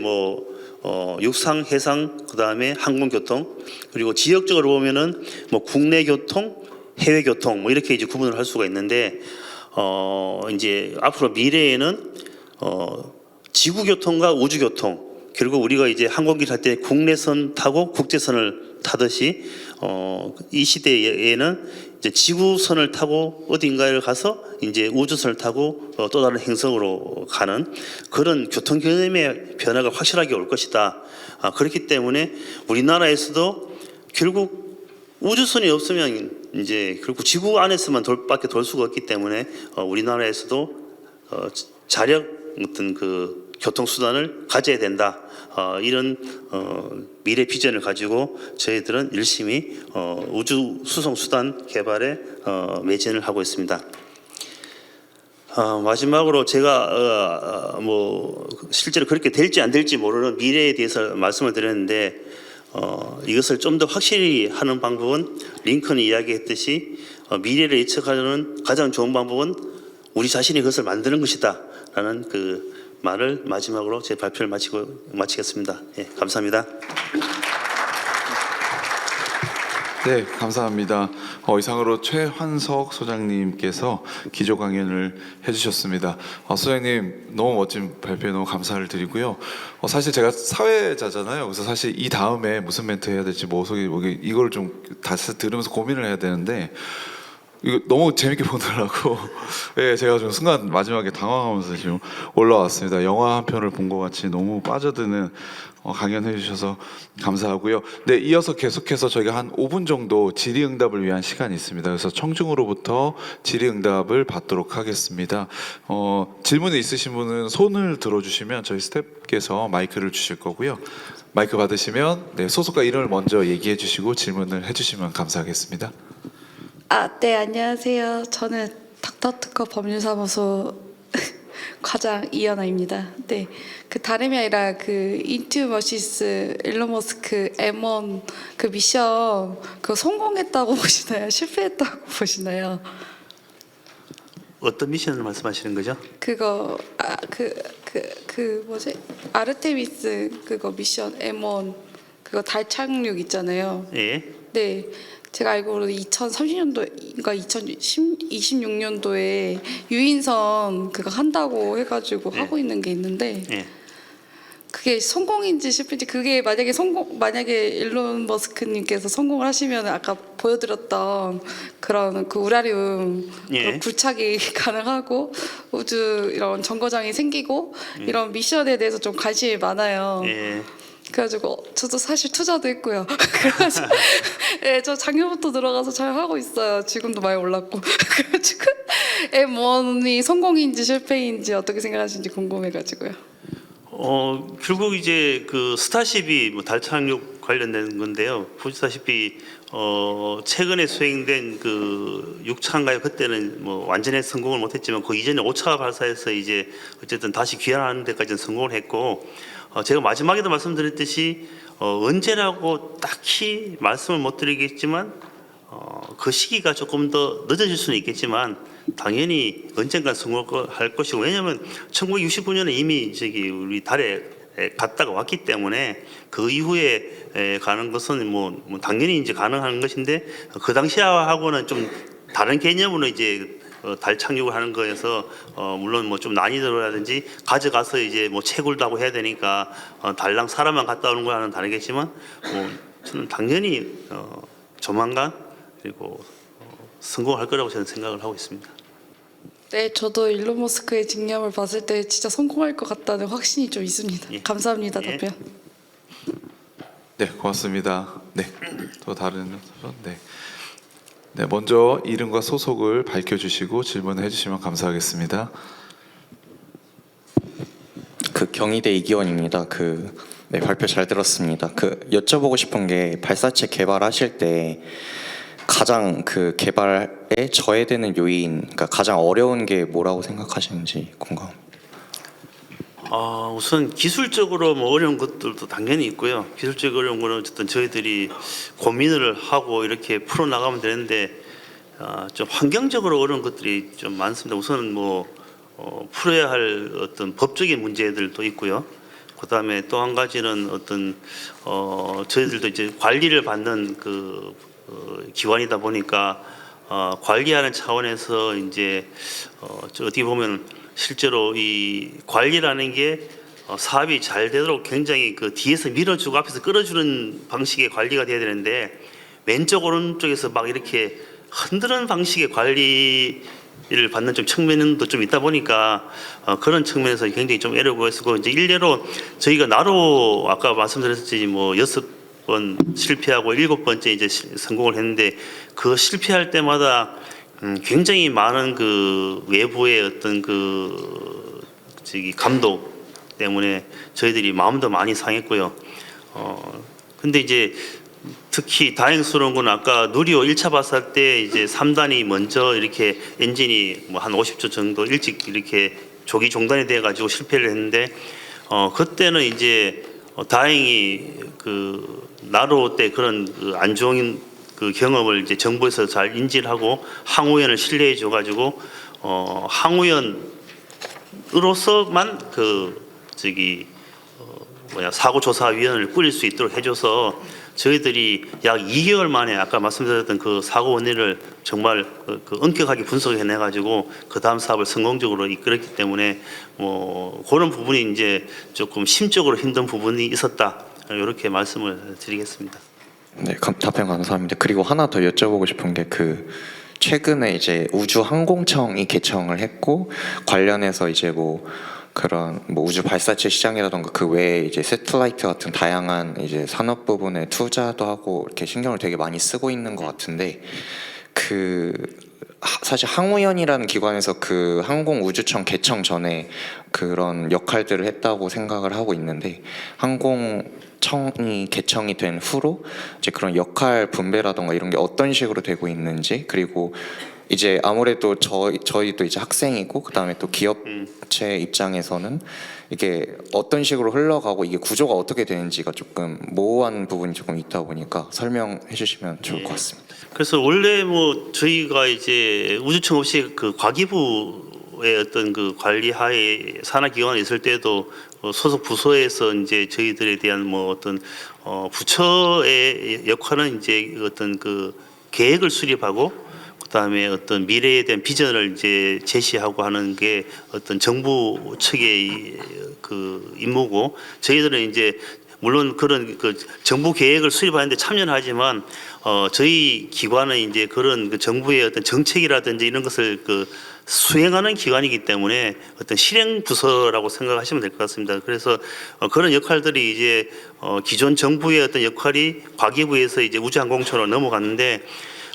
육상, 해상, 그다음에 항공 교통, 그리고 지역적으로 보면은 국내 교통, 해외 교통 이렇게 이제 구분을 할 수가 있는데, 이제 앞으로 미래에는 지구 교통과 우주 교통, 결국 우리가 이제 항공기 탈 때 국내선 타고 국제선을 타듯이 이 시대에는 이제 지구선을 타고 어딘가를 가서 이제 우주선을 타고 또 다른 행성으로 가는 그런 교통 개념의 변화가 확실하게 올 것이다. 그렇기 때문에 우리나라에서도 결국 우주선이 없으면 이제 결국 지구 안에서만 밖에 돌 수가 없기 때문에 우리나라에서도 자력 어떤 그 교통수단을 가져야 된다. 이런 미래 비전을 가지고 저희들은 열심히 우주 수송 수단 개발에 매진을 하고 있습니다. 마지막으로 제가 실제로 그렇게 될지 안 될지 모르는 미래에 대해서 말씀을 드렸는데, 이것을 좀 더 확실히 하는 방법은 링컨이 이야기했듯이 미래를 예측하는 가장 좋은 방법은 우리 자신이 그것을 만드는 것이다 라는 그 말을 마지막으로 제 발표를 마치겠습니다. 예, 감사합니다. 네, 감사합니다. 이상으로 최환석 소장님께서 기조 강연을 해주셨습니다. 소장님 너무 멋진 발표에 너무 감사를 드리고요. 사실 제가 사회자잖아요. 그래서 사실 이 다음에 무슨 멘트 해야 될지 이걸 좀 다시 들으면서 고민을 해야 되는데, 이거 너무 재밌게 보느라고 예, 제가 좀 순간 마지막에 당황하면서 지금 올라왔습니다. 영화 한 편을 본 것 같이 너무 빠져드는 강연해 주셔서 감사하고요. 네, 이어서 계속해서 저희가 한 5분 정도 질의응답을 위한 시간이 있습니다. 그래서 청중으로부터 질의응답을 받도록 하겠습니다. 질문이 있으신 분은 손을 들어주시면 저희 스태프께서 마이크를 주실 거고요. 마이크 받으시면 네, 소속과 이름을 먼저 얘기해 주시고 질문을 해주시면 감사하겠습니다. 네, 안녕하세요. 저는 닥터특허 법률사무소 과장 이연아입니다. 네, 그 다름이 아니라 그 인투 머시스 일론 머스크 M1 그 미션 그 성공했다고 보시나요? 실패했다고 보시나요? 어떤 미션을 말씀하시는 거죠? 그거 뭐지? 아르테미스 그거 미션 M1 그거 달 착륙 있잖아요. 예. 네, 제가 알고로는 2030년도인가 2026년도에 유인선 그거 한다고 해가지고 네. 하고 있는 게 있는데 예. 그게 성공인지 실패인지 그게 만약에 일론 머스크님께서 성공을 하시면 아까 보여드렸던 그런 그 우라늄 예. 그런 굴착이 가능하고 우주 이런 정거장이 생기고 이런 미션에 대해서 좀 관심이 많아요. 예. 그래가지고 저도 사실 투자도 했고요. 그래가지고 예, 저 작년부터 들어가서 잘 하고 있어요. 지금도 많이 올랐고. 그래가지고 M1이 성공인지 실패인지 어떻게 생각하시는지 궁금해가지고요. 결국 이제 그 스타쉽이 뭐 달 착륙 관련된 건데요. 보시다시피 최근에 수행된 그 6차인가요? 그때는 뭐 완전히 성공을 못했지만 그 이전에 5차 발사에서 이제 어쨌든 다시 귀환하는 데까지는 성공을 했고 제가 마지막에도 말씀드렸듯이 언제라고 딱히 말씀을 못 드리겠지만 그 시기가 조금 더 늦어질 수는 있겠지만 당연히 언젠가 성공할 것이고 왜냐하면 1969년에 이미 우리 달에 갔다가 왔기 때문에 그 이후에 가는 것은 뭐 당연히 이제 가능한 것인데 그 당시하고는 좀 다른 개념으로 이제 달 착륙을 하는 거에서 물론 뭐 좀 난이도라든지 가져가서 이제 뭐 채굴도 하고 해야 되니까 달랑 사람만 갔다 오는 거와는 다르겠지만 뭐 저는 당연히 조만간 그리고 성공할 거라고 저는 생각을 하고 있습니다. 네, 저도 일론 머스크의 직념을 봤을 때 진짜 성공할 것 같다는 확신이 좀 있습니다. 예. 감사합니다, 예. 답변. 네, 고맙습니다. 네, 또 다른 토론. 네. 네, 먼저 이름과 소속을 밝혀주시고 질문해 주시면 감사하겠습니다. 그 경희대 이기원입니다. 네, 발표 잘 들었습니다. 여쭤보고 싶은 게 발사체 개발하실 때 가장 그 개발에 저해되는 요인, 그러니까 가장 어려운 게 뭐라고 생각하시는지 궁금합니다. 우선 기술적으로 뭐 어려운 것들도 당연히 있고요. 기술적으로 어려운 거는 어쨌든 저희들이 고민을 하고 이렇게 풀어 나가면 되는데 좀 환경적으로 어려운 것들이 좀 많습니다. 우선은 뭐 풀어야 할 어떤 법적인 문제들도 있고요. 그다음에 또 한 가지는 어떤 저희들도 이제 관리를 받는 기관이다 보니까 관리하는 차원에서 이제 어떻게 보면 실제로 이 관리라는 게 사업이 잘 되도록 굉장히 그 뒤에서 밀어주고 앞에서 끌어주는 방식의 관리가 돼야 되는데 왼쪽 오른쪽에서 막 이렇게 흔드는 방식의 관리를 받는 좀 측면도 좀 있다 보니까 그런 측면에서 굉장히 좀 애로고 있었고 이제 일례로 저희가 나로 아까 말씀드렸듯이 뭐 6번 실패하고 7번째 이제 성공을 했는데 그 실패할 때마다 굉장히 많은 그 외부의 어떤 감독 때문에 저희들이 마음도 많이 상했고요. 근데 이제 특히 다행스러운 건 아까 누리호 1차 발사 때 이제 3단이 먼저 이렇게 엔진이 뭐 한 50초 정도 일찍 이렇게 조기 종단이 돼 가지고 실패를 했는데 그때는 이제 다행히 나로 때 그런 안 좋은 경험을 이제 정부에서 잘 인지를 하고 항우연을 신뢰해 줘 가지고 항우연으로서만 사고조사위원회를 꾸릴 수 있도록 해줘서 저희들이 약 2개월 만에 아까 말씀드렸던 그 사고 원인을 정말 엄격하게 분석해내 가지고 그 다음 사업을 성공적으로 이끌었기 때문에 뭐 그런 부분이 이제 조금 심적으로 힘든 부분이 있었다 이렇게 말씀을 드리겠습니다. 네, 답변 감사합니다. 그리고 하나 더 여쭤보고 싶은 게 최근에 이제 우주항공청이 개청을 했고 관련해서 이제 뭐 그런 뭐 우주 발사체 시장이라던가 그 외에 이제 새틀라이트 같은 다양한 이제 산업 부분에 투자도 하고 이렇게 신경을 되게 많이 쓰고 있는 것 같은데 사실 항우연이라는 기관에서 그 항공우주청 개청 전에 그런 역할들을 했다고 생각을 하고 있는데 항공청이 개청이 된 후로 이제 그런 역할 분배라던가 이런 게 어떤 식으로 되고 있는지, 그리고 이제 아무래도 저희도 이제 학생이고 그다음에 또 기업체 입장에서는 이게 어떤 식으로 흘러가고 이게 구조가 어떻게 되는지가 조금 모호한 부분이 조금 있다 보니까 설명해 주시면 좋을 것 같습니다. 그래서 원래 뭐 저희가 이제 우주청 없이 그 과기부의 어떤 그 관리하에 산하기관에 있을 때도 소속 부서에서 이제 저희들에 대한 뭐 어떤 부처의 역할은 이제 어떤 그 계획을 수립하고 그다음에 어떤 미래에 대한 비전을 이제 제시하고 하는 게 어떤 정부 측의 그 임무고, 저희들은 이제 물론 그런 그 정부 계획을 수립하는데 참여는 하지만 저희 기관은 이제 그런 그 정부의 어떤 정책이라든지 이런 것을 그 수행하는 기관이기 때문에 어떤 실행 부서라고 생각하시면 될 것 같습니다. 그래서 그런 역할들이 이제 기존 정부의 어떤 역할이 과기부에서 이제 우주항공청으로 넘어갔는데,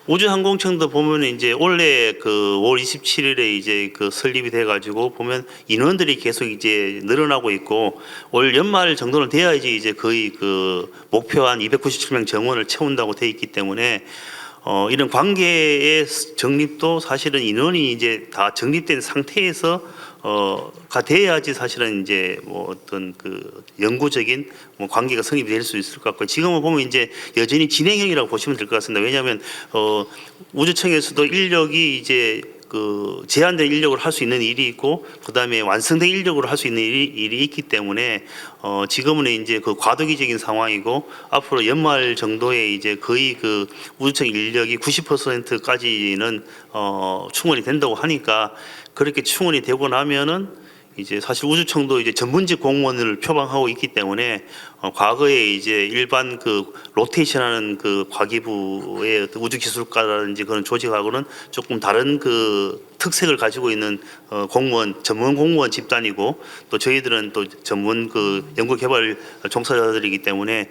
우주항공청도 보면 이제 올해 그 5월 27일에 이제 그 설립이 돼가지고 보면 인원들이 계속 이제 늘어나고 있고, 올 연말 정도는 돼야지 이제 거의 그 목표한 297명 정원을 채운다고 돼 있기 때문에 이런 관계의 정립도 사실은 인원이 이제 다 정립된 상태에서 가 돼야지 사실은 이제 뭐 어떤 그 영구적인 뭐 관계가 성립이 될 수 있을 것 같고, 지금은 보면 이제 여전히 진행형이라고 보시면 될 것 같습니다. 왜냐하면 우주청에서도 인력이 이제 그 제한된 인력으로 할 수 있는 일이 있고 그다음에 완성된 인력으로 할 수 있는 일이 있기 때문에 지금은 이제 그 과도기적인 상황이고, 앞으로 연말 정도에 이제 거의 그 우주청 인력이 90%까지는 충원이 된다고 하니까, 그렇게 충원이 되고 나면은 이제 사실 우주청도 이제 전문직 공무원을 표방하고 있기 때문에 과거에 이제 일반 그 로테이션하는 그 과기부의 어떤 우주기술과라든지 그런 조직하고는 조금 다른 그 특색을 가지고 있는 공무원, 전문 공무원 집단이고, 또 저희들은 또 전문 그 연구개발 종사자들이기 때문에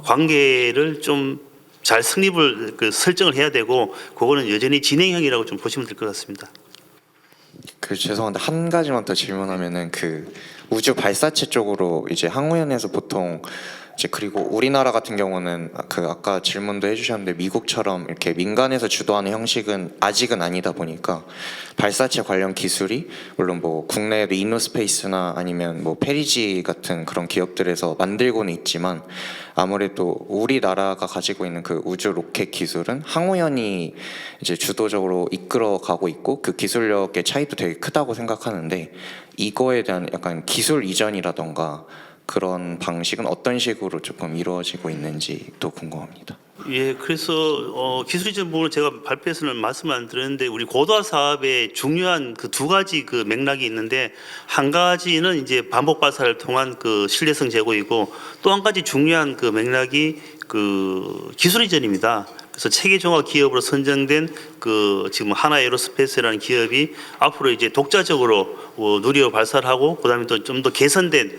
관계를 좀 잘 성립을 그 설정을 해야 되고, 그거는 여전히 진행형이라고 좀 보시면 될 것 같습니다. 죄송한데 한 가지만 더 질문하면은 그 우주 발사체 쪽으로 이제 항우연에서 보통 이제, 그리고 우리나라 같은 경우는 그 아까 질문도 해주셨는데 미국처럼 이렇게 민간에서 주도하는 형식은 아직은 아니다 보니까 발사체 관련 기술이 물론 뭐 국내에도 이노스페이스나 아니면 뭐 페리지 같은 그런 기업들에서 만들고는 있지만 아무래도 우리나라가 가지고 있는 그 우주 로켓 기술은 항우연이 이제 주도적으로 이끌어가고 있고 그 기술력의 차이도 되게 크다고 생각하는데, 이거에 대한 약간 기술 이전이라던가 그런 방식은 어떤 식으로 조금 이루어지고 있는지도 궁금합니다. 예, 그래서 기술이전 부분을 제가 발표에서는 말씀을 안 드렸는데, 우리 고도화 사업의 중요한 그 두 가지 그 맥락이 있는데, 한 가지는 이제 반복 발사를 통한 그 신뢰성 제고이고, 또 한 가지 중요한 그 맥락이 그 기술 이전입니다. 그래서 체계 종합 기업으로 선정된 그 지금 하나 에어로스페이스라는 기업이 앞으로 이제 독자적으로 누리호 발사를 하고, 그다음에 또 좀 더 개선된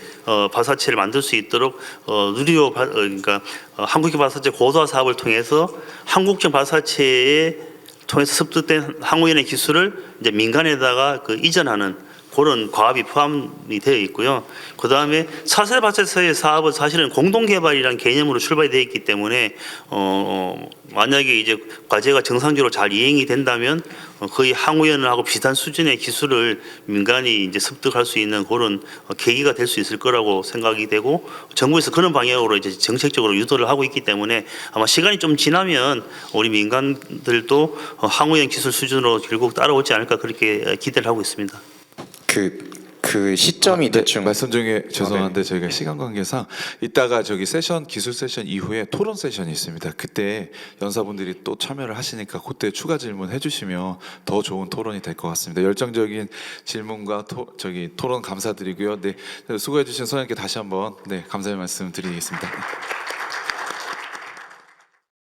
발사체를 만들 수 있도록 누리호 그러니까 한국형 발사체 고도화 사업을 통해서 한국형 발사체에 통해서 습득된 항우연의 기술을 이제 민간에다가 그 이전하는 그런 과업이 포함이 되어 있고요. 그 다음에 차세대 발사체 사업은 사실은 공동 개발이라는 개념으로 출발이 되어 있기 때문에 만약에 이제 과제가 정상적으로 잘 이행이 된다면 거의 항우연하고 비슷한 수준의 기술을 민간이 이제 습득할 수 있는 그런 계기가 될 수 있을 거라고 생각이 되고, 정부에서 그런 방향으로 이제 정책적으로 유도를 하고 있기 때문에 아마 시간이 좀 지나면 우리 민간들도 항우연 기술 수준으로 결국 따라오지 않을까, 그렇게 기대를 하고 있습니다. 그 시점이 대충 말씀 중에 죄송한데 저희가 시간 관계상 이따가 저기 세션 기술 세션 이후에 토론 세션이 있습니다. 그때 연사분들이 또 참여를 하시니까 그때 추가 질문 해주시면 더 좋은 토론이 될 것 같습니다. 열정적인 질문과 토론 감사드리고요. 네, 수고해주신 소장님께 다시 한번 감사의 말씀 드리겠습니다.